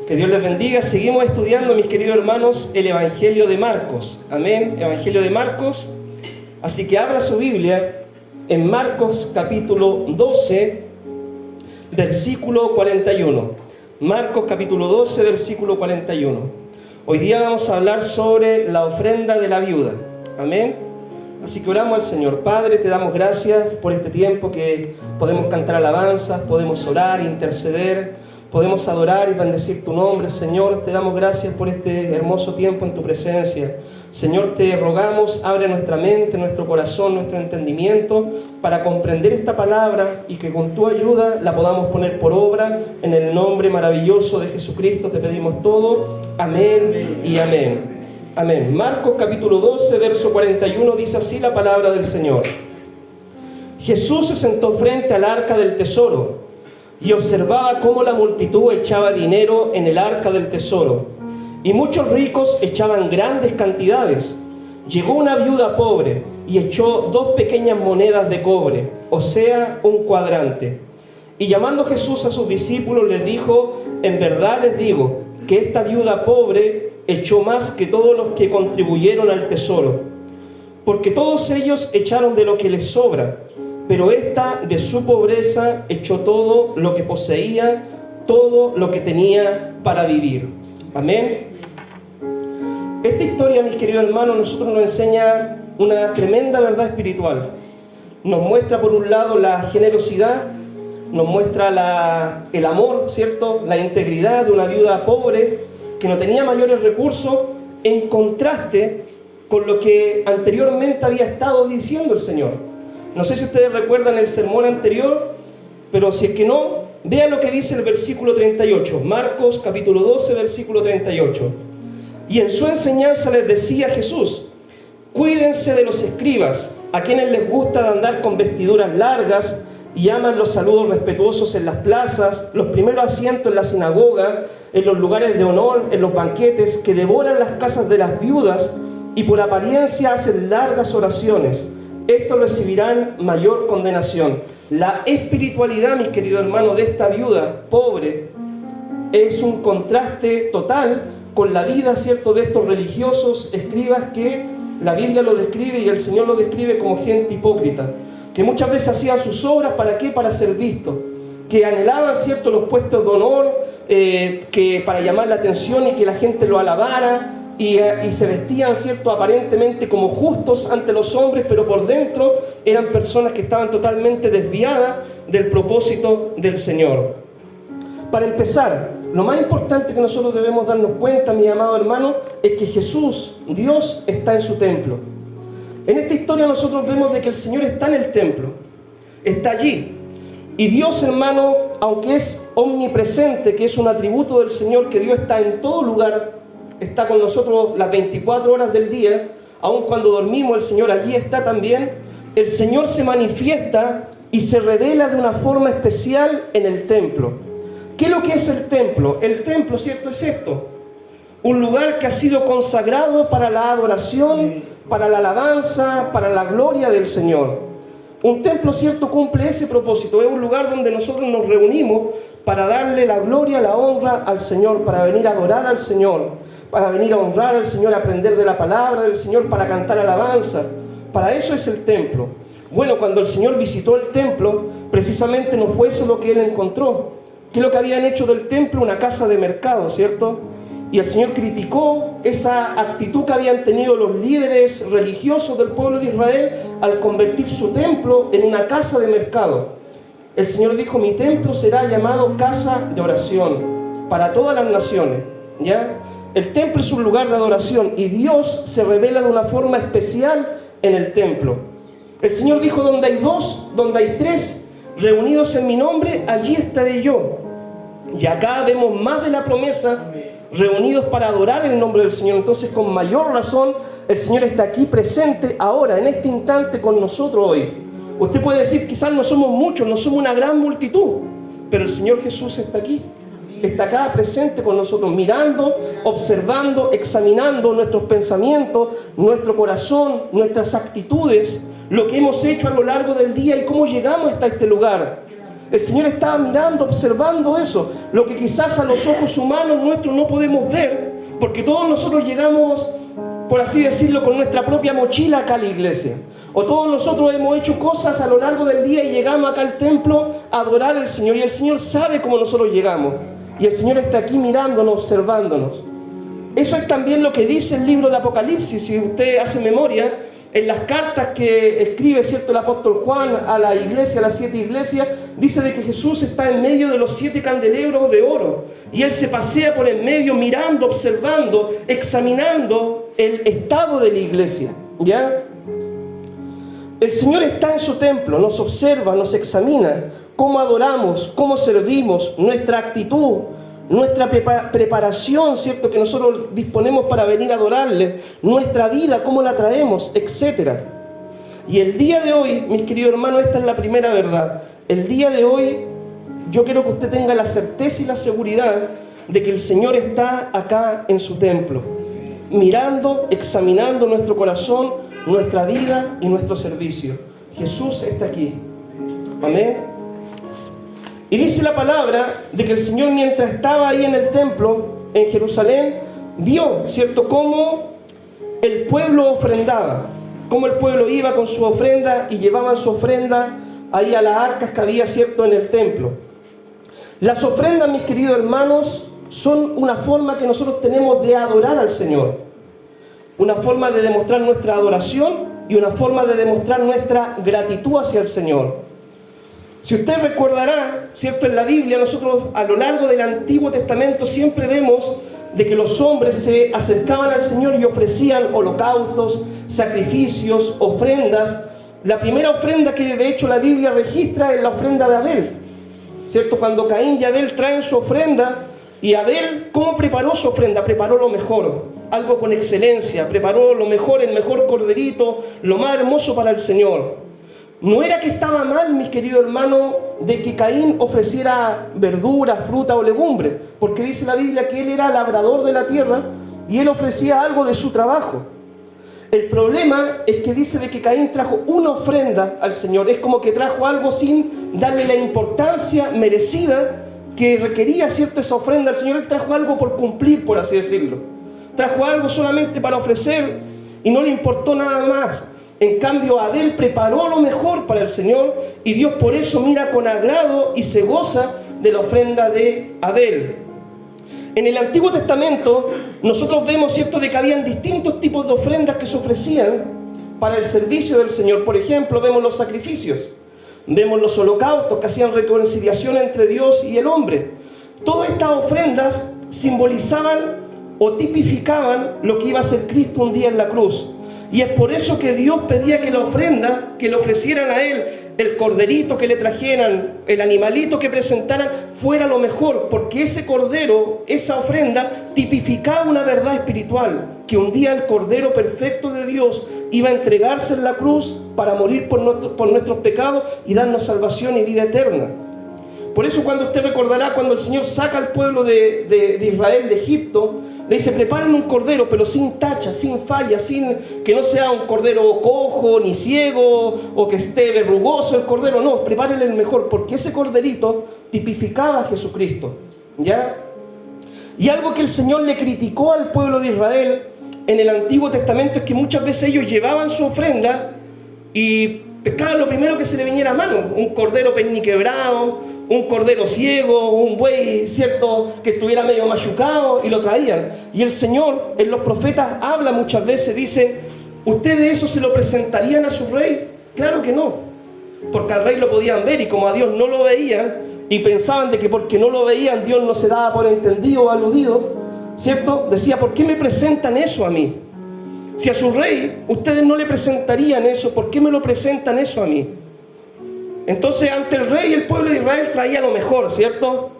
Que Dios les bendiga. Seguimos estudiando, mis queridos hermanos, el Evangelio de Marcos. Amén. Evangelio de Marcos. Así que abra su Biblia en Marcos capítulo 12, versículo 41. Marcos capítulo 12, versículo 41. Hoy día vamos a hablar sobre la ofrenda de la viuda. Amén. Así que oramos al Señor. Padre, te damos gracias por este tiempo que podemos cantar alabanzas, podemos orar, interceder, podemos adorar y bendecir tu nombre. Señor, te damos gracias por este hermoso tiempo en tu presencia. Señor, te rogamos, abre nuestra mente, nuestro corazón, nuestro entendimiento para comprender esta palabra y que con tu ayuda la podamos poner por obra. En el nombre maravilloso de Jesucristo te pedimos todo. Amén y amén. Amén. Marcos capítulo 12, verso 41 dice así la palabra del Señor. Jesús se sentó frente al arca del tesoro y observaba cómo la multitud echaba dinero en el arca del tesoro, y muchos ricos echaban grandes cantidades. Llegó una viuda pobre y echó 2 pequeñas monedas de cobre, o sea, un cuadrante. Y llamando Jesús a sus discípulos les dijo: en verdad les digo que esta viuda pobre echó más que todos los que contribuyeron al tesoro, porque todos ellos echaron de lo que les sobra, pero esta de su pobreza echó todo lo que poseía, todo lo que tenía para vivir. Amén. Esta historia, mis queridos hermanos, nosotros nos enseña una tremenda verdad espiritual. Nos muestra por un lado la generosidad, nos muestra el amor, ¿cierto? La integridad de una viuda pobre que no tenía mayores recursos, en contraste con lo que anteriormente había estado diciendo el Señor. No sé si ustedes recuerdan el sermón anterior, pero si es que no, vean lo que dice el versículo 38, Marcos capítulo 12, versículo 38. Y en su enseñanza les decía Jesús: cuídense de los escribas, a quienes les gusta andar con vestiduras largas y aman los saludos respetuosos en las plazas, los primeros asientos en la sinagoga, en los lugares de honor, en los banquetes, que devoran las casas de las viudas y por apariencia hacen largas oraciones. Estos recibirán mayor condenación. La espiritualidad, mis queridos hermanos, de esta viuda pobre es un contraste total con la vida, ¿cierto?, de estos religiosos escribas que la Biblia lo describe y el Señor lo describe como gente hipócrita, que muchas veces hacían sus obras, ¿para qué? Para ser vistos, que anhelaban, ¿cierto?, los puestos de honor, que para llamar la atención y que la gente lo alabara, y se vestían, ¿cierto?, aparentemente como justos ante los hombres, pero por dentro eran personas que estaban totalmente desviadas del propósito del Señor. Para empezar, lo más importante que nosotros debemos darnos cuenta, mi amado hermano, es que Jesús, Dios, está en su templo. En esta historia nosotros vemos de que el Señor está en el templo, está allí. Y Dios, hermano, aunque es omnipresente, que es un atributo del Señor, que Dios está en todo lugar, está con nosotros las 24 horas del día, aun cuando dormimos, el Señor allí está también. El Señor se manifiesta y se revela de una forma especial en el templo. ¿Qué es lo que es el templo? El templo, ¿cierto?, es esto: un lugar que ha sido consagrado para la adoración, para la alabanza, para la gloria del Señor. Un templo, ¿cierto?, cumple ese propósito. Es un lugar donde nosotros nos reunimos para darle la gloria, la honra al Señor, para venir a adorar al Señor, para venir a honrar al Señor, a aprender de la palabra del Señor, para cantar alabanza. Para eso es el templo. Bueno, cuando el Señor visitó el templo, precisamente no fue eso lo que Él encontró. ¿Qué es lo que habían hecho del templo? Una casa de mercado, ¿cierto? Y el Señor criticó esa actitud que habían tenido los líderes religiosos del pueblo de Israel al convertir su templo en una casa de mercado. El Señor dijo: mi templo será llamado casa de oración para todas las naciones, ¿ya? El templo es un lugar de adoración y Dios se revela de una forma especial en el templo. El Señor dijo: donde hay 2, donde hay 3 reunidos en mi nombre, allí estaré yo. Y acá vemos más de la promesa, reunidos para adorar el nombre del Señor. Entonces, con mayor razón, el Señor está aquí presente ahora, en este instante, con nosotros hoy. Usted puede decir: quizás no somos muchos, no somos una gran multitud, pero el Señor Jesús está aquí. Está acá presente con nosotros, mirando, observando, examinando nuestros pensamientos, nuestro corazón, nuestras actitudes, lo que hemos hecho a lo largo del día y cómo llegamos hasta este lugar. El Señor está mirando, observando eso, lo que quizás a los ojos humanos nuestros no podemos ver, porque todos nosotros llegamos, por así decirlo, con nuestra propia mochila acá a la iglesia. O todos nosotros hemos hecho cosas a lo largo del día y llegamos acá al templo a adorar al Señor. Y el Señor sabe cómo nosotros llegamos. Y el Señor está aquí mirándonos, observándonos. Eso es también lo que dice el libro de Apocalipsis. Si usted hace memoria, en las cartas que escribe, ¿cierto?, el apóstol Juan a la iglesia, a las 7 iglesias, dice de que Jesús está en medio de los 7 candelabros de oro. Y Él se pasea por en medio mirando, observando, examinando el estado de la iglesia. ¿Ya? El Señor está en su templo, nos observa, nos examina cómo adoramos, cómo servimos, nuestra actitud, nuestra preparación, ¿cierto?, que nosotros disponemos para venir a adorarle, nuestra vida, cómo la traemos, etc. Y el día de hoy, mis queridos hermanos, esta es la primera verdad. El día de hoy, yo quiero que usted tenga la certeza y la seguridad de que el Señor está acá en su templo, mirando, examinando nuestro corazón, nuestra vida y nuestro servicio. Jesús está aquí. Amén. Y dice la palabra de que el Señor, mientras estaba ahí en el templo, en Jerusalén, vio, ¿cierto?, cómo el pueblo ofrendaba, cómo el pueblo iba con su ofrenda y llevaban su ofrenda ahí a las arcas que había, ¿cierto?, en el templo. Las ofrendas, mis queridos hermanos, son una forma que nosotros tenemos de adorar al Señor, una forma de demostrar nuestra adoración y una forma de demostrar nuestra gratitud hacia el Señor. Si usted recordará, ¿cierto?, en la Biblia, nosotros a lo largo del Antiguo Testamento siempre vemos de que los hombres se acercaban al Señor y ofrecían holocaustos, sacrificios, ofrendas. La primera ofrenda que de hecho la Biblia registra es la ofrenda de Abel, ¿cierto? Cuando Caín y Abel traen su ofrenda, y Abel, ¿cómo preparó su ofrenda? Preparó lo mejor, algo con excelencia, preparó lo mejor, el mejor corderito, lo más hermoso para el Señor. No era que estaba mal, mis queridos hermanos, de que Caín ofreciera verdura, fruta o legumbre, porque dice la Biblia que él era labrador de la tierra y él ofrecía algo de su trabajo. El problema es que dice de que Caín trajo una ofrenda al Señor, es como que trajo algo sin darle la importancia merecida que requería, ¿cierto?, esa ofrenda al Señor. Él trajo algo por cumplir, por así decirlo. Trajo algo solamente para ofrecer y no le importó nada más. En cambio, Abel preparó lo mejor para el Señor y Dios por eso mira con agrado y se goza de la ofrenda de Abel. En el Antiguo Testamento nosotros vemos, ¿cierto?, de que habían distintos tipos de ofrendas que se ofrecían para el servicio del Señor. Por ejemplo, vemos los sacrificios, vemos los holocaustos que hacían reconciliación entre Dios y el hombre. Todas estas ofrendas simbolizaban o tipificaban lo que iba a ser Cristo un día en la cruz. Y es por eso que Dios pedía que la ofrenda, que le ofrecieran a Él, el corderito que le trajeran, el animalito que presentaran, fuera lo mejor, porque ese cordero, esa ofrenda, tipificaba una verdad espiritual, que un día el cordero perfecto de Dios iba a entregarse en la cruz para morir por nuestros pecados y darnos salvación y vida eterna. Por eso cuando usted recordará, cuando el Señor saca al pueblo de Israel de Egipto, le dice: preparen un cordero, pero sin tacha, sin falla, sin que no sea un cordero cojo, ni ciego, o que esté verrugoso el cordero. No, prepárenle el mejor, porque ese corderito tipificaba a Jesucristo, ¿ya? Y algo que el Señor le criticó al pueblo de Israel en el Antiguo Testamento es que muchas veces ellos llevaban su ofrenda y pescaban lo primero que se le viniera a mano, un cordero perniquebrado, un cordero ciego, un buey, ¿cierto?, que estuviera medio machucado, y lo traían. Y el Señor en los profetas habla muchas veces, dice: ¿ustedes eso se lo presentarían a su rey? Claro que no, porque al rey lo podían ver, y como a Dios no lo veían y pensaban de que porque no lo veían Dios no se daba por entendido o aludido, ¿cierto?, decía: ¿por qué me presentan eso a mí? Si a su rey ustedes no le presentarían eso, ¿por qué me lo presentan eso a mí? Entonces ante el rey, el pueblo de Israel traía lo mejor, ¿cierto?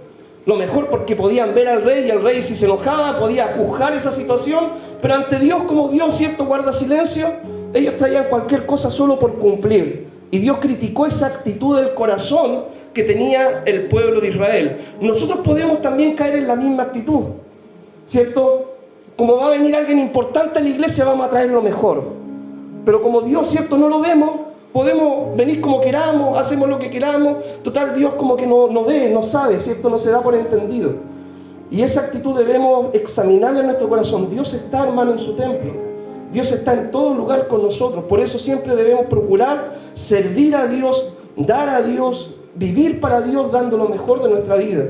Lo mejor, porque podían ver al rey, y el rey, si se enojaba, podía juzgar esa situación. Pero ante Dios, como Dios, ¿cierto?, guarda silencio, ellos traían cualquier cosa solo por cumplir. Y Dios criticó esa actitud del corazón que tenía el pueblo de Israel. Nosotros podemos también caer en la misma actitud, ¿cierto? Como va a venir alguien importante a la iglesia, vamos a traer lo mejor. Pero como Dios, ¿cierto?, no lo vemos, Podemos venir como queramos, hacemos lo que queramos, total Dios como que no ve, no sabe, ¿cierto? No se da por entendido. Y esa actitud debemos examinarla en nuestro corazón. Dios está, hermano, en su templo. Dios está en todo lugar con nosotros. Por eso siempre debemos procurar servir a Dios, dar a Dios, vivir para Dios, dando lo mejor de nuestra vida.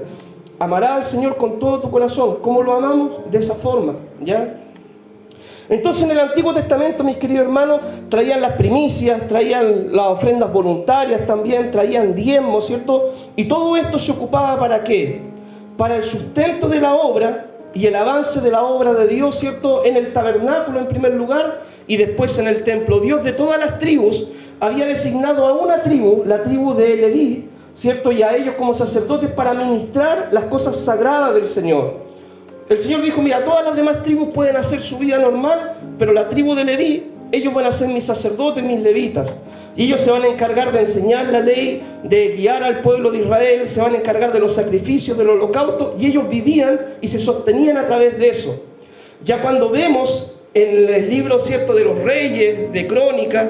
Amarás al Señor con todo tu corazón. ¿Cómo lo amamos? De esa forma, ¿ya? Entonces en el Antiguo Testamento, mis queridos hermanos, traían las primicias, traían las ofrendas voluntarias también, traían diezmos, ¿cierto? Y todo esto se ocupaba ¿para qué? Para el sustento de la obra y el avance de la obra de Dios, ¿cierto? En el tabernáculo en primer lugar y después en el templo. Dios de todas las tribus había designado a una tribu, la tribu de Leví, ¿cierto? Y a ellos como sacerdotes para ministrar las cosas sagradas del Señor. El Señor dijo, mira, todas las demás tribus pueden hacer su vida normal, pero la tribu de Leví, ellos van a ser mis sacerdotes, mis levitas. Y ellos se van a encargar de enseñar la ley, de guiar al pueblo de Israel, se van a encargar de los sacrificios, del holocausto, y ellos vivían y se sostenían a través de eso. Ya cuando vemos en el libro, ¿cierto?, de los reyes, de Crónicas,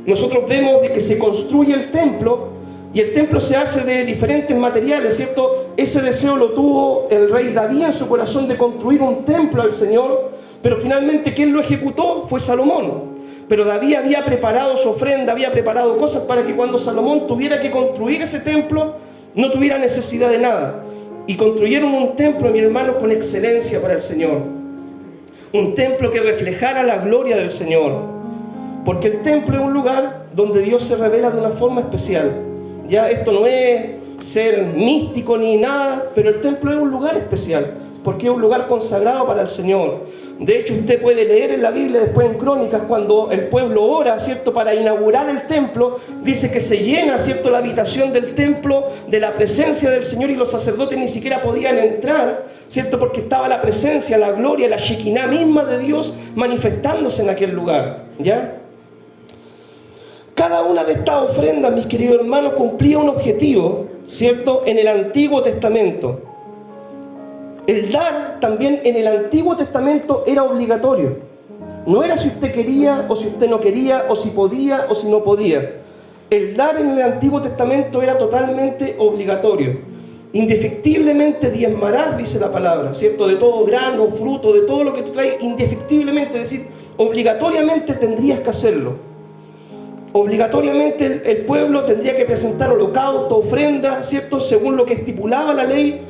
nosotros vemos de que se construye el templo, y el templo se hace de diferentes materiales, ¿cierto? Ese deseo lo tuvo el rey David en su corazón de construir un templo al Señor, pero finalmente quien lo ejecutó fue Salomón. Pero David había preparado su ofrenda, había preparado cosas para que cuando Salomón tuviera que construir ese templo, no tuviera necesidad de nada. Y construyeron un templo, mi hermano, con excelencia para el Señor. Un templo que reflejara la gloria del Señor. Porque el templo es un lugar donde Dios se revela de una forma especial. Ya esto no es ser místico ni nada, pero el templo es un lugar especial, porque es un lugar consagrado para el Señor. De hecho, usted puede leer en la Biblia, después en Crónicas, cuando el pueblo ora, ¿cierto?, para inaugurar el templo, dice que se llena, ¿cierto?, la habitación del templo de la presencia del Señor, y los sacerdotes ni siquiera podían entrar, ¿cierto?, porque estaba la presencia, la gloria, la Shekinah misma de Dios manifestándose en aquel lugar, ¿ya? Cada una de estas ofrendas, mis queridos hermanos, cumplía un objetivo, ¿cierto?, en el Antiguo Testamento. El dar también en el Antiguo Testamento era obligatorio. No era si usted quería o si usted no quería, o si podía o si no podía. El dar en el Antiguo Testamento era totalmente obligatorio. Indefectiblemente diezmarás, dice la palabra, ¿cierto?, de todo grano, fruto, de todo lo que tú traes, indefectiblemente, es decir, obligatoriamente tendrías que hacerlo. Obligatoriamente el pueblo tendría que presentar holocausto, ofrenda, ¿cierto?, según lo que estipulaba la ley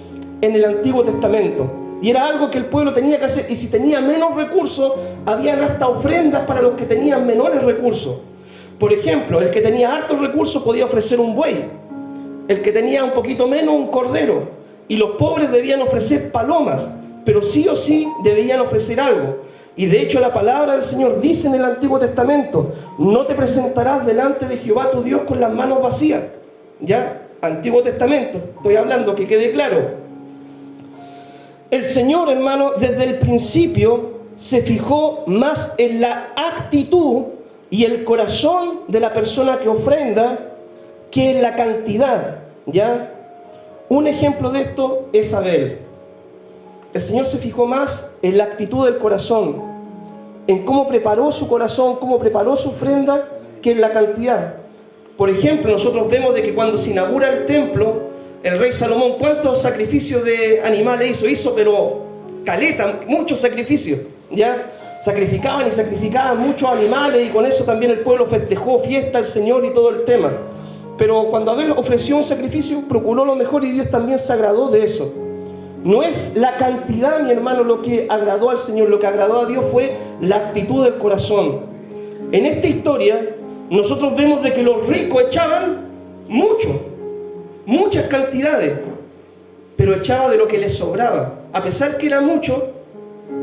en el Antiguo Testamento. Y era algo que el pueblo tenía que hacer. Y si tenía menos recursos, habían hasta ofrendas para los que tenían menores recursos. Por ejemplo, el que tenía hartos recursos podía ofrecer un buey. El que tenía un poquito menos, un cordero. Y los pobres debían ofrecer palomas. Pero sí o sí debían ofrecer algo. Y de hecho la palabra del Señor dice en el Antiguo Testamento, no te presentarás delante de Jehová tu Dios con las manos vacías. ¿Ya? Antiguo Testamento, estoy hablando, que quede claro. El Señor, hermano, desde el principio se fijó más en la actitud y el corazón de la persona que ofrenda que en la cantidad. ¿Ya? Un ejemplo de esto es Abel. El Señor se fijó más en la actitud del corazón, en cómo preparó su corazón, cómo preparó su ofrenda, que en la cantidad. Por ejemplo, nosotros vemos de que cuando se inaugura el templo, el rey Salomón, ¿cuántos sacrificios de animales hizo? Hizo, pero caleta, muchos sacrificios, ¿ya? Sacrificaban y sacrificaban muchos animales, y con eso también el pueblo festejó fiesta al Señor y todo el tema. Pero cuando Abel ofreció un sacrificio, procuró lo mejor, y Dios también se agradó de eso. No es la cantidad, mi hermano, lo que agradó al Señor. Lo que agradó a Dios fue la actitud del corazón. En esta historia, nosotros vemos de que los ricos echaban muchas cantidades, pero echaban de lo que les sobraba. A pesar que era mucho,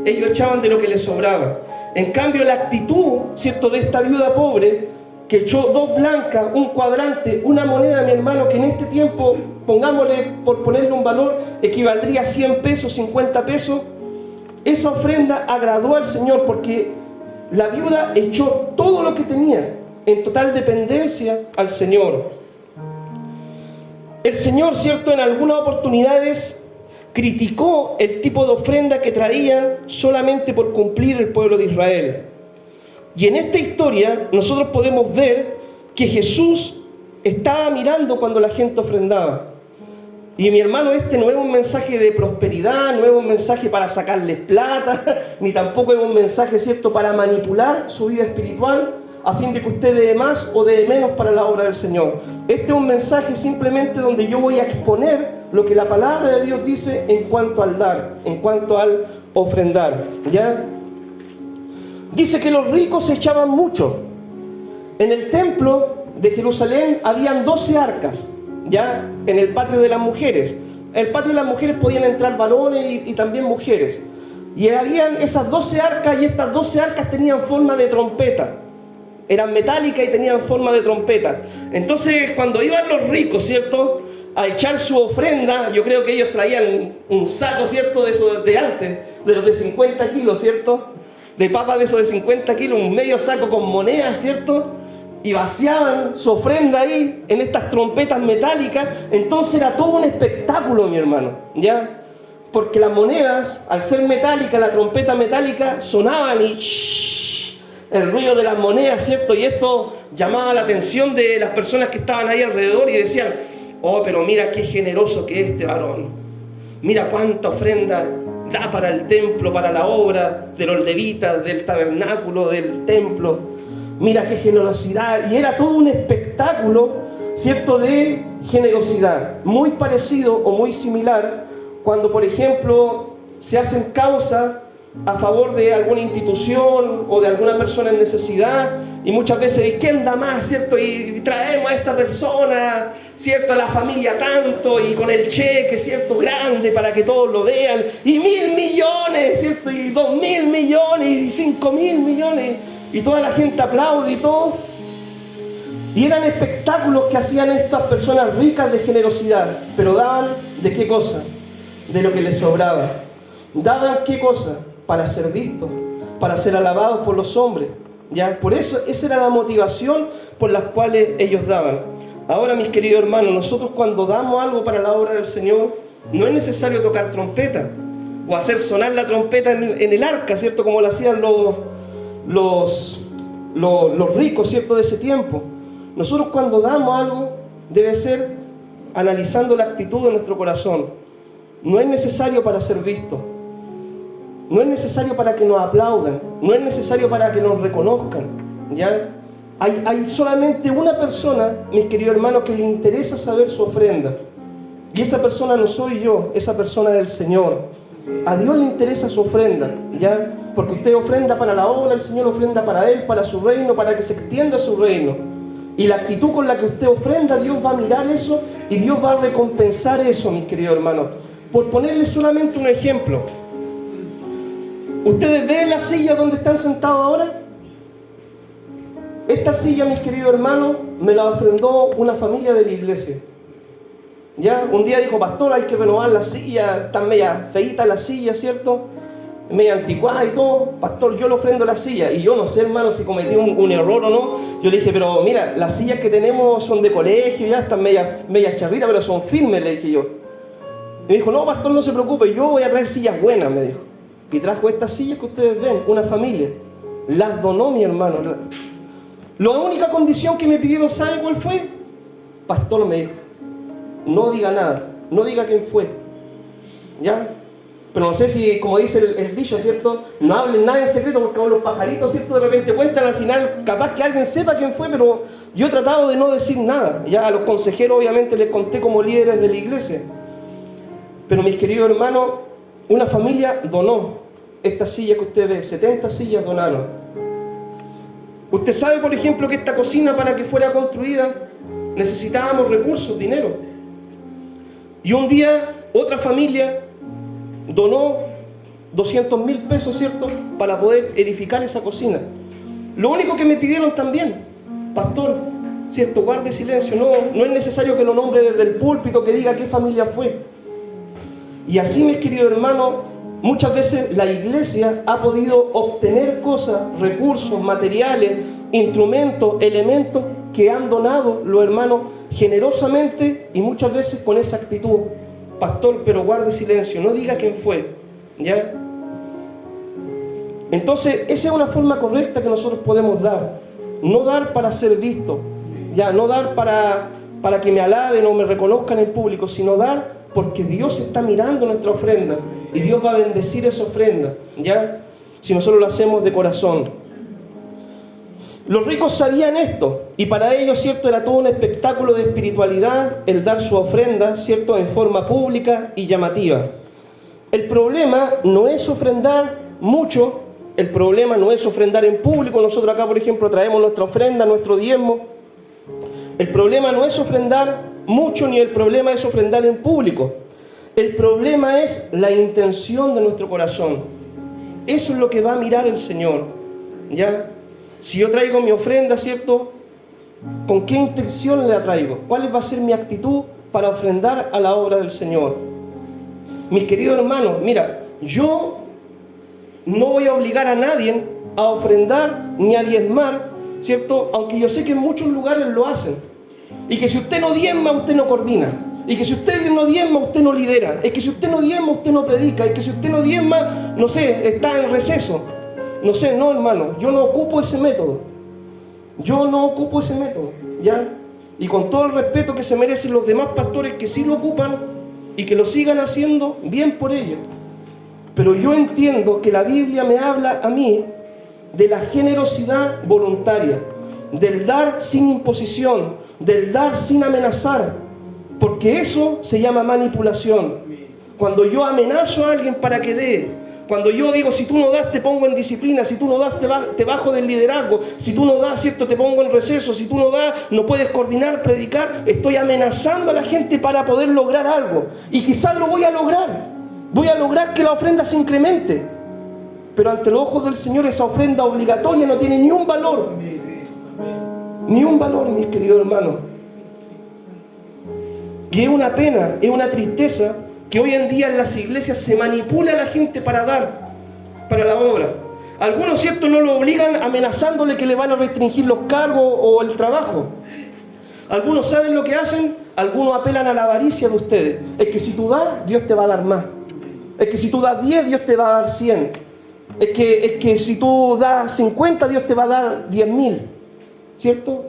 ellos echaban de lo que les sobraba. En cambio, la actitud, ¿cierto?, de esta viuda pobre, que echó 2 blancas, un cuadrante, una moneda, mi hermano, que en este tiempo, pongámosle, por ponerle un valor, equivaldría a 100 pesos, 50 pesos. Esa ofrenda agradó al Señor porque la viuda echó todo lo que tenía en total dependencia al Señor. El Señor, ¿cierto?, en algunas oportunidades criticó el tipo de ofrenda que traían solamente por cumplir el pueblo de Israel. Y en esta historia nosotros podemos ver que Jesús estaba mirando cuando la gente ofrendaba. Y mi hermano, este no es un mensaje de prosperidad, no es un mensaje para sacarles plata, ni tampoco es un mensaje, ¿cierto?, para manipular su vida espiritual a fin de que usted dé más o dé menos para la obra del Señor. Este es un mensaje simplemente donde yo voy a exponer lo que la palabra de Dios dice en cuanto al dar, en cuanto al ofrendar, ¿ya? Dice que los ricos se echaban mucho. En el templo de Jerusalén habían 12 arcas, ¿ya? En el patio de las mujeres. En el patio de las mujeres podían entrar varones y también mujeres. Y habían esas 12 arcas, y estas 12 arcas tenían forma de trompeta. Eran metálicas y tenían forma de trompeta. Entonces, cuando iban los ricos, ¿cierto?, a echar su ofrenda, yo creo que ellos traían un saco, ¿cierto?, de esos de antes, de los de 50 kilos, ¿cierto?, de papas de esos de 50 kilos, un medio saco con monedas, ¿cierto?, y vaciaban su ofrenda ahí en estas trompetas metálicas. Entonces era todo un espectáculo, mi hermano, ¿ya? Porque las monedas, al ser metálicas, la trompeta metálica, sonaban y el ruido de las monedas, ¿cierto? Y esto llamaba la atención de las personas que estaban ahí alrededor y decían: oh, pero mira qué generoso que es este varón. Mira cuánta ofrenda da para el templo, para la obra de los levitas, del tabernáculo, del templo. Mira qué generosidad. Y era todo un espectáculo, ¿cierto?, de generosidad. Muy parecido o muy similar cuando, por ejemplo, se hacen causas a favor de alguna institución o de alguna persona en necesidad, y muchas veces, ¿y quién da más, cierto? Y traemos a esta persona, cierto, a la familia tanto, y con el cheque, cierto, grande para que todos lo vean, y 1.000 millones, cierto, y 2.000 millones, y 5.000 millones, y toda la gente aplaude y todo. Y eran espectáculos que hacían estas personas ricas de generosidad, pero daban ¿de qué cosa? De lo que les sobraba. ¿Daban qué cosa? Para ser vistos, para ser alabados por los hombres, ¿ya? Por eso esa era la motivación por la cual ellos daban. Ahora, mis queridos hermanos, nosotros cuando damos algo para la obra del Señor, no es necesario tocar trompeta o hacer sonar la trompeta en el arca, ¿cierto?, como lo hacían los ricos, ¿cierto?, de ese tiempo. Nosotros cuando damos algo debe ser analizando la actitud de nuestro corazón. No es necesario para ser visto. No es necesario para que nos aplaudan, no es necesario para que nos reconozcan, ¿ya? Hay solamente una persona, mis queridos hermanos, que le interesa saber su ofrenda. Y esa persona no soy yo, esa persona es el Señor. A Dios le interesa su ofrenda, ¿ya? Porque usted ofrenda para la obra, el Señor ofrenda para Él, para su reino, para que se extienda su reino. Y la actitud con la que usted ofrenda, Dios va a mirar eso y Dios va a recompensar eso, mis queridos hermanos. Por ponerles solamente un ejemplo. ¿Ustedes ven la silla donde están sentados ahora? Esta silla, mis queridos hermanos, me la ofrendó una familia de la iglesia. ¿Ya? Un día dijo: pastor, hay que renovar la silla, están media feitas las sillas, ¿cierto? Media anticuada y todo. Pastor, yo le ofrendo la silla. Y yo no sé, hermano, si cometí un error o no. Yo le dije: pero mira, las sillas que tenemos son de colegio, ya están media charritas, pero son firmes, le dije yo. Y me dijo: no, pastor, no se preocupe, yo voy a traer sillas buenas, me dijo. Y trajo estas sillas que ustedes ven, una familia. Las donó mi hermano. La única condición que me pidieron, ¿saben cuál fue? Pastor, me dijo: no diga nada, no diga quién fue. ¿Ya? Pero no sé si, como dice el dicho, ¿cierto? No hablen nada en secreto, porque como los pajaritos, ¿cierto?, de repente cuentan, al final capaz que alguien sepa quién fue, pero yo he tratado de no decir nada. Ya a los consejeros obviamente les conté como líderes de la iglesia. Pero mis queridos hermanos, una familia donó esta silla que usted ve, 70 sillas donaron. Usted sabe, por ejemplo, que esta cocina, para que fuera construida, necesitábamos recursos, dinero. Y un día otra familia donó 200.000 pesos, ¿cierto?, para poder edificar esa cocina. Lo único que me pidieron también: pastor, ¿cierto?, guarde silencio, no es necesario que lo nombre desde el púlpito, que diga qué familia fue. Y así, mis queridos hermanos, muchas veces la iglesia ha podido obtener cosas, recursos, materiales, instrumentos, elementos que han donado los hermanos generosamente y muchas veces con esa actitud: pastor, pero guarde silencio, no diga quién fue, ¿ya? Entonces, esa es una forma correcta que nosotros podemos dar. No dar para ser visto, Ya, no dar para que me alaben o me reconozcan en público, sino dar porque Dios está mirando nuestra ofrenda y Dios va a bendecir esa ofrenda, ¿ya? Si nosotros lo hacemos de corazón. Los ricos sabían esto y para ellos, ¿cierto?, era todo un espectáculo de espiritualidad el dar su ofrenda, ¿cierto?, en forma pública y llamativa. El problema no es ofrendar mucho, el problema no es ofrendar en público. Nosotros acá, por ejemplo, traemos nuestra ofrenda, nuestro diezmo. El problema no es ofrendar mucho, ni el problema es ofrendar en público. El problema es la intención de nuestro corazón. Eso es lo que va a mirar el Señor, ¿ya? Si yo traigo mi ofrenda, ¿cierto?, ¿con qué intención la traigo? ¿Cuál va a ser mi actitud para ofrendar a la obra del Señor? Mis queridos hermanos, mira, yo no voy a obligar a nadie a ofrendar ni a diezmar, ¿cierto? Aunque yo sé que en muchos lugares lo hacen. Y que si usted no diezma, usted no coordina. Y que si usted no diezma, usted no lidera. Es que si usted no diezma, usted no predica. Y que si usted no diezma, no sé, está en receso. No sé, no, hermano, yo no ocupo ese método. Yo no ocupo ese método, ¿ya? Y con todo el respeto que se merecen los demás pastores que sí lo ocupan y que lo sigan haciendo, bien por ello. Pero yo entiendo que la Biblia me habla a mí de la generosidad voluntaria, del dar sin imposición, del dar sin amenazar, porque eso se llama manipulación. Cuando yo amenazo a alguien para que dé, cuando yo digo, si tú no das, te pongo en disciplina, si tú no das, te bajo del liderazgo, si tú no das, ¿cierto?, te pongo en receso, si tú no das, no puedes coordinar, predicar, estoy amenazando a la gente para poder lograr algo. Y quizás lo voy a lograr que la ofrenda se incremente, pero ante los ojos del Señor esa ofrenda obligatoria no tiene ni un valor, mis queridos hermanos. Y es una pena, es una tristeza que hoy en día en las iglesias se manipula a la gente para dar para la obra. Algunos, ¿cierto?, no lo obligan amenazándole que le van a restringir los cargos o el trabajo. Algunos, ¿saben lo que hacen? Algunos apelan a la avaricia de ustedes. Es que si tú das, Dios te va a dar más. Es que si tú das 10, Dios te va a dar 100. Es que si tú das 50, Dios te va a dar 10.000. ¿Cierto?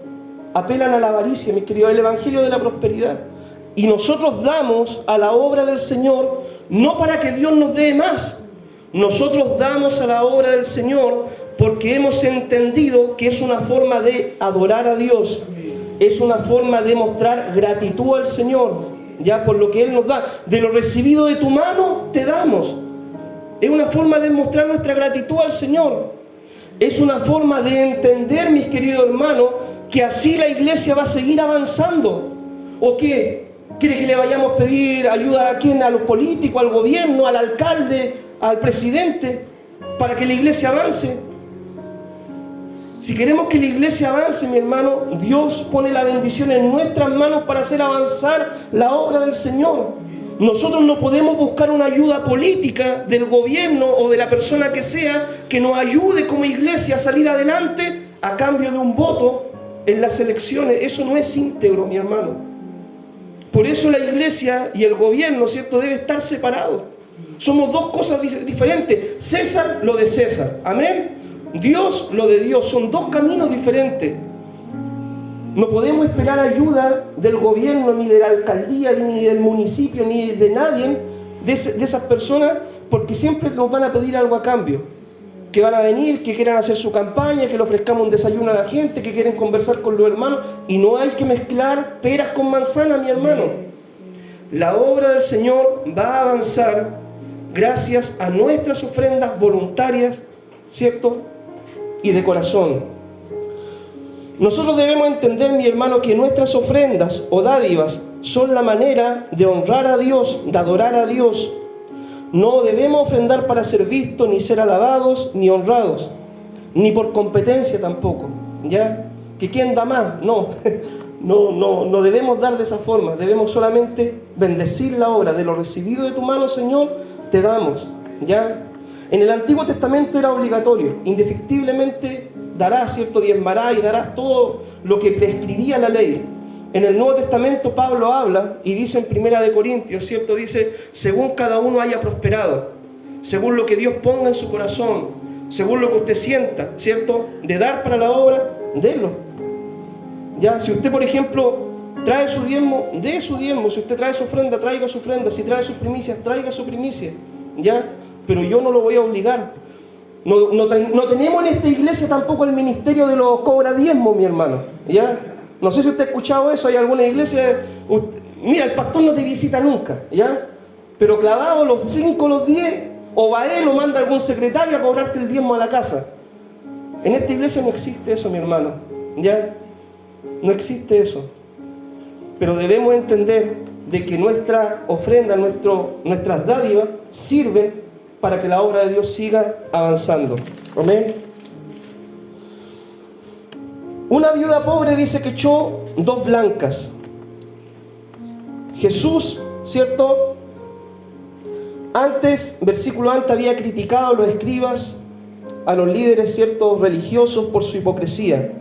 Apelan a la avaricia, mis queridos, el evangelio de la prosperidad. Y nosotros damos a la obra del Señor no para que Dios nos dé más. Nosotros damos a la obra del Señor porque hemos entendido que es una forma de adorar a Dios. Es una forma de mostrar gratitud al Señor, ya por lo que Él nos da. De lo recibido de tu mano te damos. Es una forma de mostrar nuestra gratitud al Señor. Es una forma de entender, mis queridos hermanos, que así la iglesia va a seguir avanzando. ¿O qué? ¿Quiere que le vayamos a pedir ayuda a quién? ¿A los políticos, al gobierno, al alcalde, al presidente, para que la iglesia avance? Si queremos que la iglesia avance, mi hermano, Dios pone la bendición en nuestras manos para hacer avanzar la obra del Señor. Nosotros no podemos buscar una ayuda política del gobierno o de la persona que sea que nos ayude como iglesia a salir adelante a cambio de un voto en las elecciones. Eso no es íntegro, mi hermano. Por eso la iglesia y el gobierno, ¿cierto?, debe estar separados. Somos dos cosas diferentes. César, lo de César. Amén. Dios, lo de Dios. Son dos caminos diferentes. No podemos esperar ayuda del gobierno, ni de la alcaldía, ni del municipio, ni de nadie, de esas personas, porque siempre nos van a pedir algo a cambio. Que van a venir, que quieran hacer su campaña, que le ofrezcamos un desayuno a la gente, que quieren conversar con los hermanos. Y no hay que mezclar peras con manzanas, mi hermano. La obra del Señor va a avanzar gracias a nuestras ofrendas voluntarias, ¿cierto?, y de corazón. Nosotros debemos entender, mi hermano, que nuestras ofrendas o dádivas son la manera de honrar a Dios, de adorar a Dios. No debemos ofrendar para ser vistos, ni ser alabados, ni honrados, ni por competencia tampoco, ¿ya? ¿Que quién da más? No, no debemos dar de esa forma. Debemos solamente bendecir la obra. De lo recibido de tu mano, Señor, te damos, ¿ya? En el Antiguo Testamento era obligatorio, indefectiblemente darás, ¿cierto?, diezmarás y darás todo lo que prescribía la ley. En el Nuevo Testamento Pablo habla y dice en 1 Corintios, ¿cierto?, dice, según cada uno haya prosperado, según lo que Dios ponga en su corazón, según lo que usted sienta, ¿cierto?, de dar para la obra, délo. ¿Ya? Si usted, por ejemplo, trae su diezmo, dé su diezmo. Si usted trae su ofrenda, traiga su ofrenda. Si trae sus primicias, traiga su primicia. ¿Ya? Pero yo no lo voy a obligar. No tenemos en esta iglesia tampoco el ministerio de los cobra diezmo, mi hermano. ¿Ya? No sé si usted ha escuchado eso. Hay alguna iglesia, mira, el pastor no te visita nunca. ¿Ya? Pero clavado los 5, los 10, o va él o manda algún secretario a cobrarte el diezmo a la casa. En esta iglesia no existe eso, mi hermano. ¿Ya? No existe eso. Pero debemos entender de que nuestra ofrenda, nuestras dádivas sirven para que la obra de Dios siga avanzando. Amén. Una viuda pobre dice que echó 2 blancas. Jesús, ¿cierto? Versículo antes, había criticado a los escribas, a los líderes, ¿cierto?, religiosos por su hipocresía.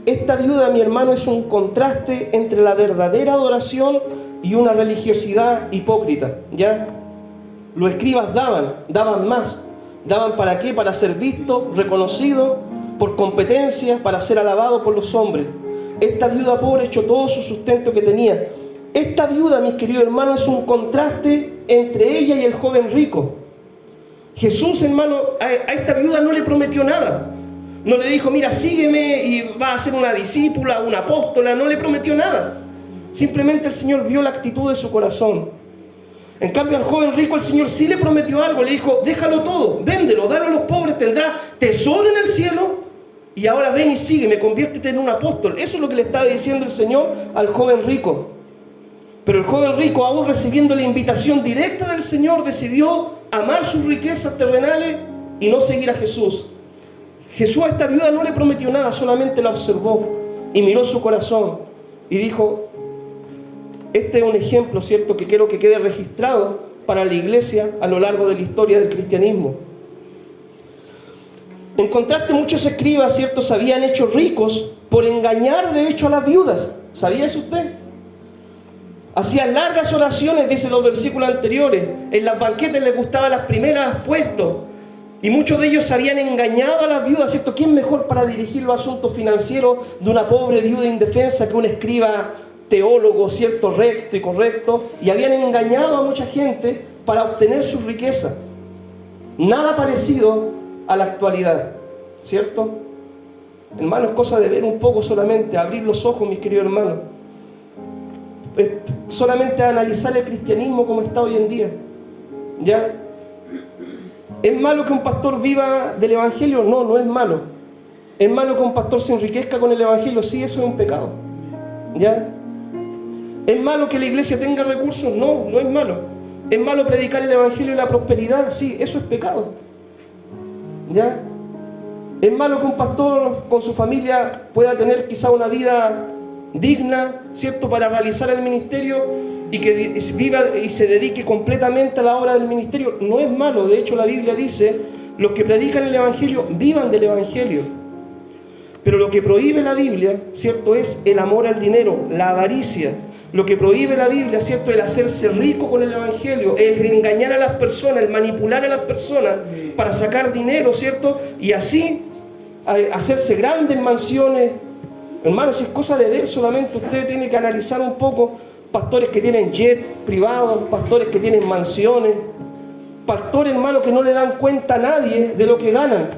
Esta viuda, mi hermano, es un contraste entre la verdadera adoración y una religiosidad hipócrita, ¿ya? Los escribas daban más. ¿Daban para qué? Para ser vistos, reconocidos por competencias, para ser alabados por los hombres. Esta viuda pobre echó todo su sustento que tenía. Esta viuda, mis queridos hermanos, es un contraste entre ella y el joven rico. Jesús, hermano, a esta viuda no le prometió nada. No le dijo, mira, sígueme y va a ser una discípula, una apóstola. No le prometió nada. Simplemente el Señor vio la actitud de su corazón. En cambio, al joven rico el Señor sí le prometió algo. Le dijo, déjalo todo, véndelo, dalo a los pobres, tendrás tesoro en el cielo. Y ahora ven y sígueme, conviértete en un apóstol. Eso es lo que le estaba diciendo el Señor al joven rico. Pero el joven rico, aún recibiendo la invitación directa del Señor, decidió amar sus riquezas terrenales y no seguir a Jesús. Jesús a esta viuda no le prometió nada, solamente la observó y miró su corazón y dijo, este es un ejemplo, ¿cierto?, que quiero que quede registrado para la iglesia a lo largo de la historia del cristianismo. En contraste, muchos escribas, ¿cierto?, se habían hecho ricos por engañar, de hecho, a las viudas. ¿Sabía eso usted? Hacían largas oraciones, dicen los versículos anteriores. En las banquetes les gustaban las primeras puestos. Y muchos de ellos habían engañado a las viudas, ¿cierto? ¿Quién mejor para dirigir los asuntos financieros de una pobre viuda indefensa que un escriba teólogo, ¿cierto?, recto y correcto? Y habían engañado a mucha gente para obtener su riqueza. Nada parecido a la actualidad, ¿cierto? Hermanos, es cosa de ver un poco solamente, abrir los ojos, mis queridos hermanos. Solamente analizar el cristianismo como está hoy en día. ¿Ya? ¿Es malo que un pastor viva del evangelio? No, no es malo. ¿Es malo que un pastor se enriquezca con el evangelio? Sí, eso es un pecado. ¿Ya? ¿Es malo que la iglesia tenga recursos? No, no es malo. ¿Es malo predicar el evangelio y la prosperidad? Sí, eso es pecado. ¿Ya? ¿Es malo que un pastor con su familia pueda tener quizá una vida digna, ¿cierto?, para realizar el ministerio y que viva y se dedique completamente a la obra del ministerio? No es malo. De hecho, la Biblia dice, los que predican el evangelio, vivan del evangelio. Pero lo que prohíbe la Biblia, ¿cierto?, es el amor al dinero, la avaricia. Lo que prohíbe la Biblia, ¿cierto?, el hacerse rico con el evangelio, el engañar a las personas, el manipular a las personas para sacar dinero, ¿cierto?, y así hacerse grandes mansiones. Hermanos, si es cosa de ver solamente, usted tiene que analizar un poco pastores que tienen jet privados, pastores que tienen mansiones, pastores, hermanos, que no le dan cuenta a nadie de lo que ganan.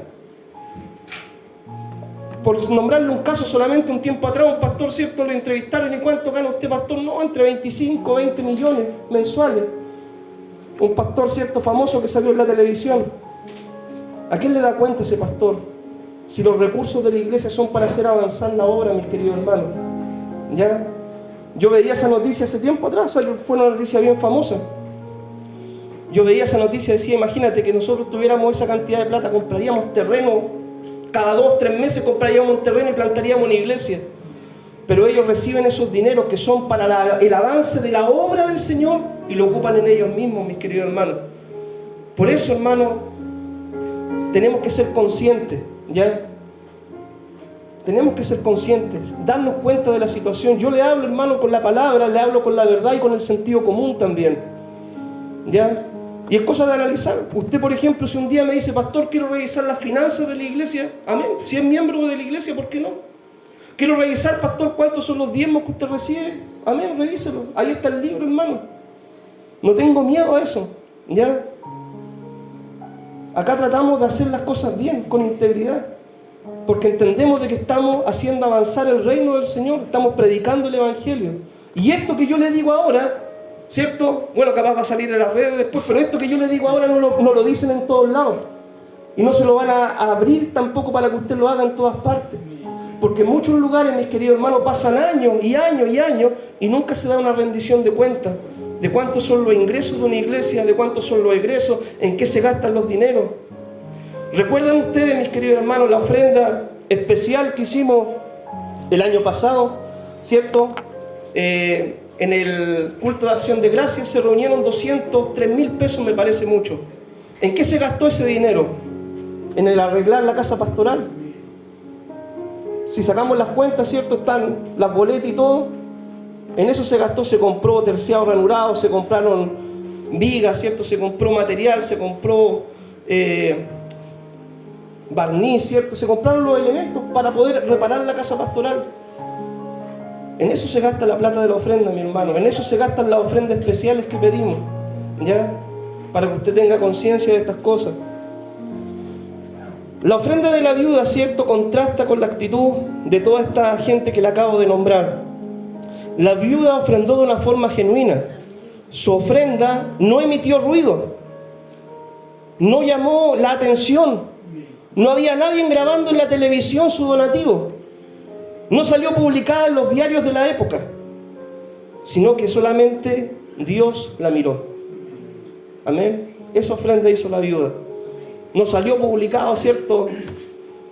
Por nombrarle un caso, solamente un tiempo atrás, un pastor, ¿cierto?, lo entrevistaron, ¿y cuánto gana usted, pastor? No, entre 25 o 20 millones mensuales. Un pastor, ¿cierto?, famoso que salió en la televisión. ¿A quién le da cuenta ese pastor? Si los recursos de la iglesia son para hacer avanzar la obra, mis queridos hermanos. ¿Ya? Yo veía esa noticia hace tiempo atrás, fue una noticia bien famosa. Yo veía esa noticia y decía, imagínate que nosotros tuviéramos esa cantidad de plata, compraríamos terreno, cada 2 o 3 meses compraríamos un terreno y plantaríamos una iglesia. Pero ellos reciben esos dineros que son para el avance de la obra del Señor y lo ocupan en ellos mismos, mis queridos hermanos. Por eso, hermanos, tenemos que ser conscientes, ¿ya? Tenemos que ser conscientes, darnos cuenta de la situación. Yo le hablo, hermano, con la palabra, le hablo con la verdad y con el sentido común también, ¿ya? Y es cosa de analizar. Usted, por ejemplo, si un día me dice, pastor, quiero revisar las finanzas de la iglesia, amén. Si es miembro de la iglesia, ¿por qué no? Quiero revisar, pastor, cuántos son los diezmos que usted recibe. Amén, revíselo. Ahí está el libro, hermano. No tengo miedo a eso, ¿ya? Acá tratamos de hacer las cosas bien, con integridad, porque entendemos de que estamos haciendo avanzar el reino del Señor, estamos predicando el Evangelio. Y esto que yo le digo ahora, ¿cierto? Bueno, capaz va a salir en las redes después, pero esto que yo le digo ahora no lo dicen en todos lados. Y no se lo van a abrir tampoco para que usted lo haga en todas partes. Porque en muchos lugares, mis queridos hermanos, pasan años y años y años y nunca se da una rendición de cuentas de cuántos son los ingresos de una iglesia, de cuántos son los egresos, en qué se gastan los dineros. ¿Recuerdan ustedes, mis queridos hermanos, la ofrenda especial que hicimos el año pasado? ¿Cierto? En el culto de acción de gracias se reunieron 203,000 pesos, me parece mucho. ¿En qué se gastó ese dinero? En el arreglar la casa pastoral. Si sacamos las cuentas, ¿cierto? Están las boletas y todo. En eso se gastó, se compró terciado ranurado, se compraron vigas, ¿cierto? Se compró material, se compró barniz, ¿cierto? Se compraron los elementos para poder reparar la casa pastoral. En eso se gasta la plata de la ofrenda, mi hermano. En eso se gastan las ofrendas especiales que pedimos, ¿ya? Para que usted tenga conciencia de estas cosas. La ofrenda de la viuda, ¿cierto?, contrasta con la actitud de toda esta gente que le acabo de nombrar. La viuda ofrendó de una forma genuina. Su ofrenda no emitió ruido, no llamó la atención, no había nadie grabando en la televisión su donativo, no salió publicada en los diarios de la época, sino que solamente Dios la miró. Amén. Esa ofrenda hizo la viuda. No salió publicado, ¿cierto?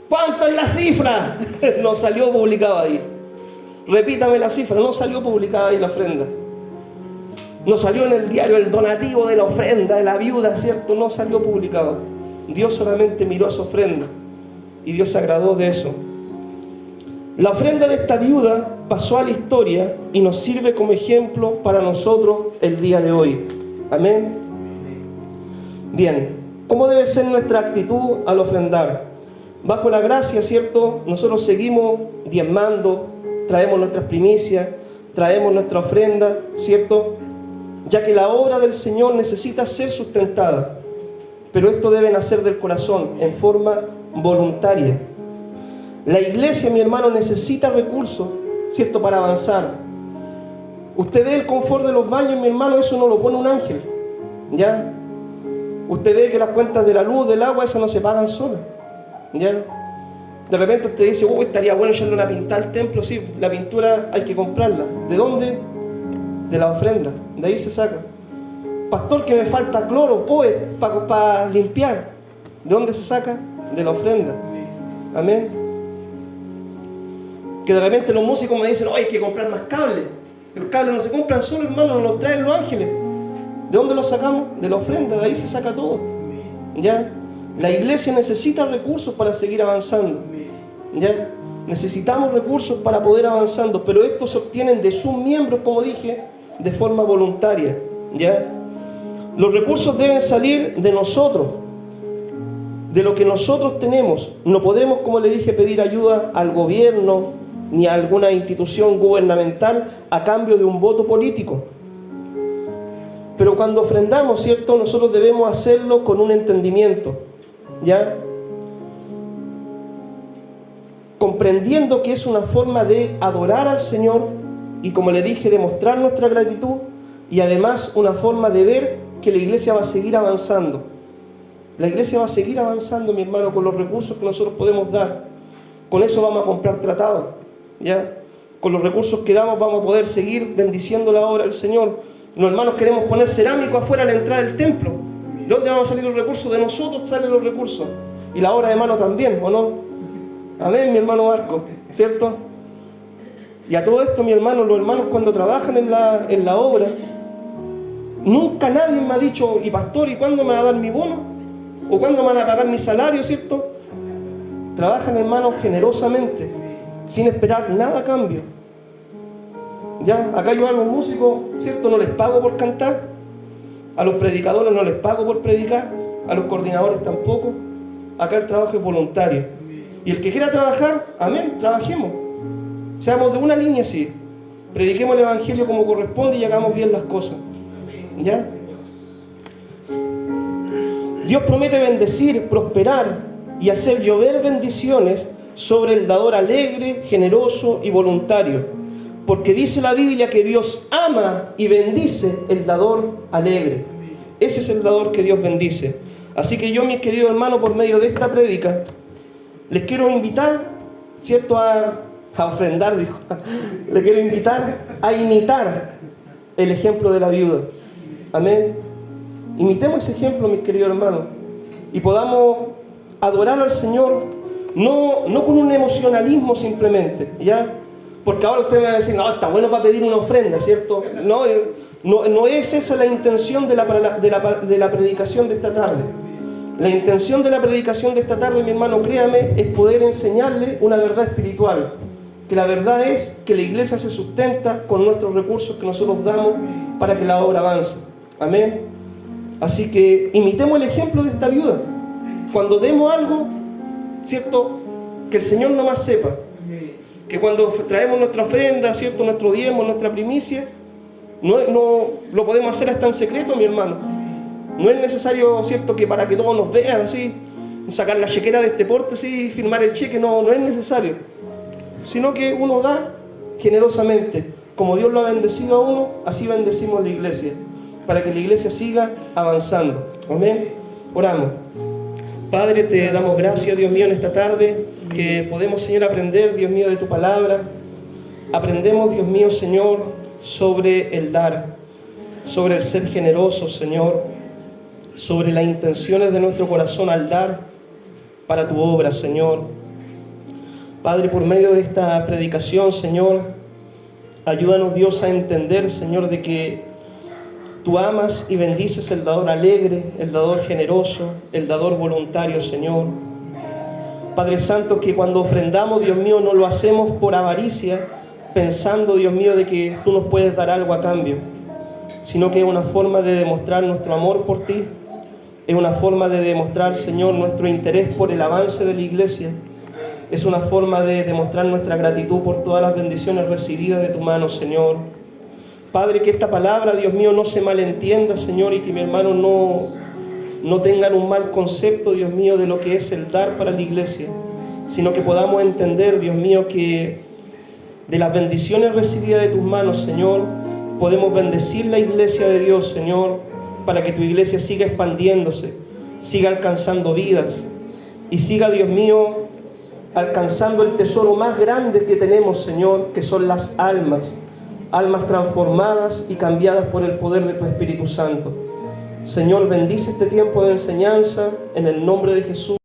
¿Cuánto es la cifra? No salió publicado ahí. Repítame la cifra. No salió publicada ahí la ofrenda. No salió en el diario el donativo de la ofrenda de la viuda, ¿cierto? No salió publicado. Dios solamente miró esa ofrenda y Dios se agradó de eso. La ofrenda de esta viuda pasó a la historia y nos sirve como ejemplo para nosotros el día de hoy. Amén. Bien. ¿Cómo debe ser nuestra actitud al ofrendar? Bajo la gracia, ¿cierto? Nosotros seguimos diezmando, traemos nuestras primicias, traemos nuestra ofrenda, ¿cierto? Ya que la obra del Señor necesita ser sustentada. Pero esto debe nacer del corazón, en forma voluntaria. La iglesia, mi hermano, necesita recursos, ¿cierto?, para avanzar. Usted ve el confort de los baños, mi hermano, eso no lo pone un ángel, ¿ya? Usted ve que las cuentas de la luz, del agua, esas no se pagan solas, ¿ya? De repente usted dice, estaría bueno echarle una pintada al templo. Sí, la pintura hay que comprarla. ¿De dónde? De la ofrenda, de ahí se saca. Pastor, que me falta cloro, para limpiar. ¿De dónde se saca? De la ofrenda. Amén. Que de repente los músicos me dicen, hay que comprar más cables. Los cables no se compran solo, hermano, nos los traen los ángeles. ¿De dónde lo sacamos? De la ofrenda, de ahí se saca todo. ¿Ya? La iglesia necesita recursos para seguir avanzando. ¿Ya? Necesitamos recursos para poder avanzando, pero estos se obtienen de sus miembros, como dije, de forma voluntaria. ¿Ya? Los recursos deben salir de nosotros, de lo que nosotros tenemos. No podemos, como le dije, pedir ayuda al gobierno ni a alguna institución gubernamental a cambio de un voto político. Pero cuando ofrendamos, ¿cierto?, nosotros debemos hacerlo con un entendimiento, ¿ya? Comprendiendo que es una forma de adorar al Señor y, como le dije, demostrar nuestra gratitud, y además una forma de ver que la iglesia va a seguir avanzando. La iglesia va a seguir avanzando, mi hermano, con los recursos que nosotros podemos dar. Con eso vamos a comprar tratados, ¿ya? Con los recursos que damos vamos a poder seguir bendiciendo la obra del Señor. Los hermanos queremos poner cerámico afuera a la entrada del templo. ¿De dónde van a salir los recursos? De nosotros salen los recursos. Y la obra de mano también, ¿o no? Amén, mi hermano Marco, ¿cierto? Y a todo esto, mi hermano, los hermanos cuando trabajan en la obra, nunca nadie me ha dicho, y pastor, ¿y cuándo me va a dar mi bono? ¿O cuándo me van a pagar mi salario, cierto? Trabajan, hermanos, generosamente, sin esperar nada a cambio. Ya, acá yo a los músicos, ¿cierto?, no les pago por cantar, a los predicadores no les pago por predicar, a los coordinadores tampoco. Acá el trabajo es voluntario. Y el que quiera trabajar, amén, trabajemos. Seamos de una línea así. Prediquemos el Evangelio como corresponde y hagamos bien las cosas. ¿Ya? Dios promete bendecir, prosperar y hacer llover bendiciones sobre el dador alegre, generoso y voluntario. Porque dice la Biblia que Dios ama y bendice el dador alegre. Ese es el dador que Dios bendice. Así que yo, mis queridos hermanos, por medio de esta prédica, les quiero invitar, ¿cierto?, a ofrendar, dijo. Les quiero invitar a imitar el ejemplo de la viuda. Amén. Imitemos ese ejemplo, mis queridos hermanos, y podamos adorar al Señor, no con un emocionalismo simplemente, ¿ya? Porque ahora ustedes me van a decir, no, está bueno para pedir una ofrenda, ¿cierto? No es esa la intención de la predicación de esta tarde. La intención de la predicación de esta tarde, mi hermano, créame, es poder enseñarle una verdad espiritual. Que la verdad es que la iglesia se sustenta con nuestros recursos que nosotros damos para que la obra avance. Amén. Así que imitemos el ejemplo de esta viuda. Cuando demos algo, ¿cierto?, que el Señor nomás sepa. Que cuando traemos nuestra ofrenda, ¿cierto?, nuestro diezmo, nuestra primicia, no lo podemos hacer hasta en secreto, mi hermano. No es necesario, ¿cierto?, que para que todos nos vean así, sacar la chequera de este porte así, firmar el cheque, no es necesario. Sino que uno da generosamente. Como Dios lo ha bendecido a uno, así bendecimos la iglesia, para que la iglesia siga avanzando. Amén. Oramos. Padre, te damos gracias, Dios mío, en esta tarde, que podemos, Señor, aprender, Dios mío, de tu palabra. Aprendemos, Dios mío, Señor, sobre el dar, sobre el ser generoso, Señor, sobre las intenciones de nuestro corazón al dar para tu obra, Señor. Padre, por medio de esta predicación, Señor, ayúdanos, Dios, a entender, Señor, de que tú amas y bendices el dador alegre, el dador generoso, el dador voluntario, Señor. Padre Santo, que cuando ofrendamos, Dios mío, no lo hacemos por avaricia, pensando, Dios mío, de que tú nos puedes dar algo a cambio, sino que es una forma de demostrar nuestro amor por ti, es una forma de demostrar, Señor, nuestro interés por el avance de la iglesia, es una forma de demostrar nuestra gratitud por todas las bendiciones recibidas de tu mano, Señor. Padre, que esta palabra, Dios mío, no se malentienda, Señor, y que mi hermano no tengan un mal concepto, Dios mío, de lo que es el dar para la iglesia, sino que podamos entender, Dios mío, que de las bendiciones recibidas de tus manos, Señor, podemos bendecir la iglesia de Dios, Señor, para que tu iglesia siga expandiéndose, siga alcanzando vidas y siga, Dios mío, alcanzando el tesoro más grande que tenemos, Señor, que son las almas transformadas y cambiadas por el poder de tu Espíritu Santo. Señor, bendice este tiempo de enseñanza en el nombre de Jesús.